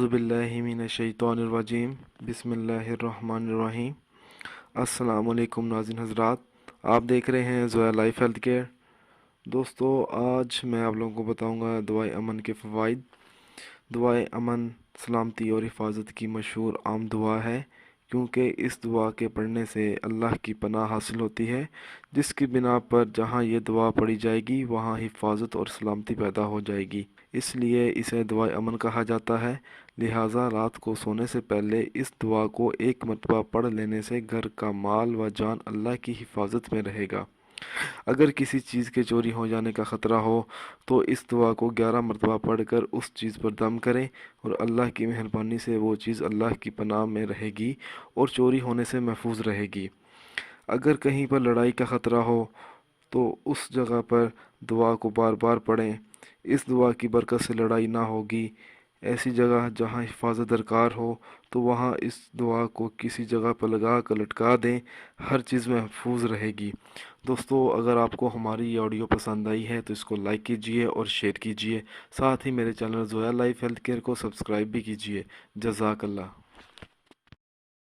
औज़ुबिल्लाहि मिनश्शैतानिर्रजीम बिस्मिल्लाहिर्रहमानिर्रहीम। अस्सलाम वालेकुम नाज़रीन हज़रात, आप देख रहे हैं ज़ोया लाइफ हेल्थ केयर। दोस्तों, आज मैं आप लोगों को बताऊंगा दुआए अमन के फ़वाइद। दुआए अमन सलामती और हिफाजत की मशहूर आम दुआ है, क्योंकि इस दुआ के पढ़ने से अल्लाह की पनाह हासिल होती है, जिसकी बिना पर जहाँ ये दुआ पढ़ी जाएगी वहाँ हिफाजत और सलामती पैदा हो जाएगी। इसलिए इसे दुआ अमन कहा जाता है। लिहाजा रात को सोने से पहले इस दुआ को एक मरतबा पढ़ लेने से घर का माल व जान अल्लाह की हिफाजत में रहेगा। अगर किसी चीज़ के चोरी हो जाने का ख़तरा हो तो इस दुआ को 11 मरतबा पढ़कर उस चीज़ पर दम करें और अल्लाह की मेहरबानी से वो चीज़ अल्लाह की पनाह में रहेगी और चोरी होने से महफूज रहेगी। अगर कहीं पर लड़ाई का ख़तरा हो तो उस जगह पर दुआ को बार बार पढ़ें। इस दुआ की बरकत से लड़ाई ना होगी। ऐसी जगह जहाँ हिफाजत दरकार हो तो वहाँ इस दुआ को किसी जगह पर लगा कर लटका दें, हर चीज़ महफूज रहेगी। दोस्तों, अगर आपको हमारी ये ऑडियो पसंद आई है तो इसको लाइक कीजिए और शेयर कीजिए। साथ ही मेरे channel Zoya life health care को सब्सक्राइब भी कीजिए। जज़ाकल्लाह।